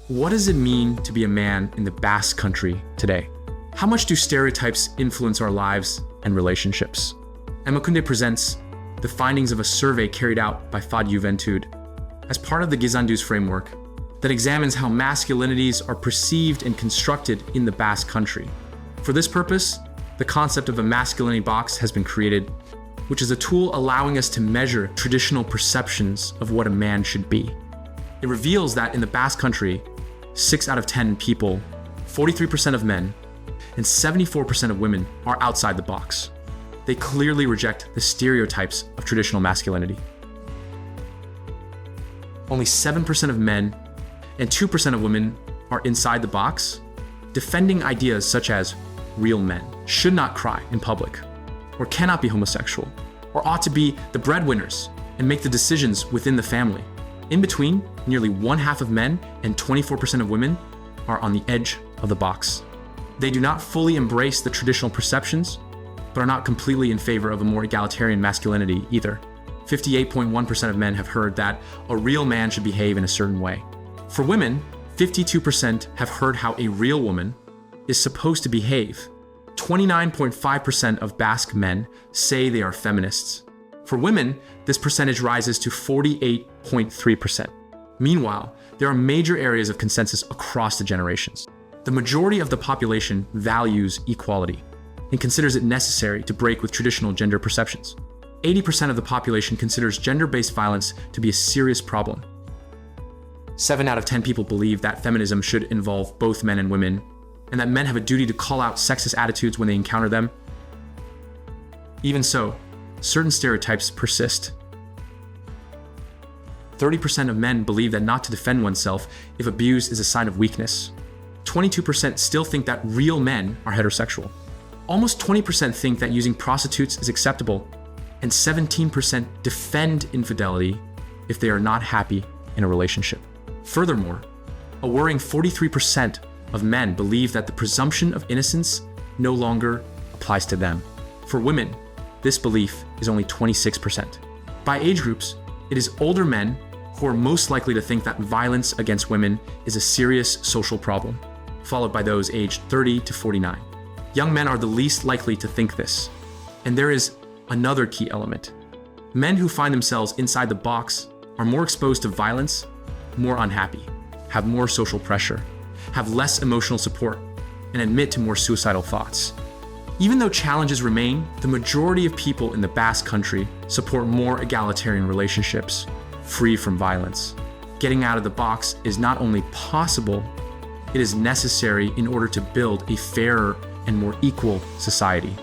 What does it mean to be a man in the Basque Country today? How much do stereotypes influence our lives and relationships? Emakunde presents the findings of a survey carried out by Fad Juventud as part of the Gizonduz framework that examines how masculinities are perceived and constructed in the Basque Country. For this purpose, the concept of a masculinity box has been created, which is a tool allowing us to measure traditional perceptions of what a man should be. It reveals that in the Basque Country, 6 out of 10 people, 43% of men, and 74% of women are outside the box. They clearly reject the stereotypes of traditional masculinity. Only 7% of men and 2% of women are inside the box, defending ideas such as real men should not cry in public, or cannot be homosexual, or ought to be the breadwinners and make the decisions within the family. In between, nearly 1/2 of men and 24% of women are on the edge of the box. They do not fully embrace the traditional perceptions, but are not completely in favor of a more egalitarian masculinity either. 58.1% of men have heard that a real man should behave in a certain way. For women, 52% have heard how a real woman is supposed to behave. 29.5% of Basque men say they are feminists. For women, this percentage rises to 48.3%. Meanwhile, there are major areas of consensus across the generations. The majority of the population values equality and considers it necessary to break with traditional gender perceptions. 80% of the population considers gender-based violence to be a serious problem. 7 out of 10 people believe that feminism should involve both men and women, and that men have a duty to call out sexist attitudes when they encounter them. Even so, certain stereotypes persist. 30% of men believe that not to defend oneself if abused is a sign of weakness. 22% still think that real men are heterosexual. Almost 20% think that using prostitutes is acceptable, and 17% defend infidelity if they are not happy in a relationship. Furthermore, a worrying 43% of men believe that the presumption of innocence no longer applies to them. For women, this belief is only 26%. By age groups, it is older men who are most likely to think that violence against women is a serious social problem, followed by those aged 30 to 49. Young men are the least likely to think this. And there is another key element. Men who find themselves inside the box are more exposed to violence, more unhappy, have more social pressure, have less emotional support, and admit to more suicidal thoughts. Even though challenges remain, the majority of people in the Basque Country support more egalitarian relationships, free from violence. Getting out of the box is not only possible, it is necessary in order to build a fairer and more equal society.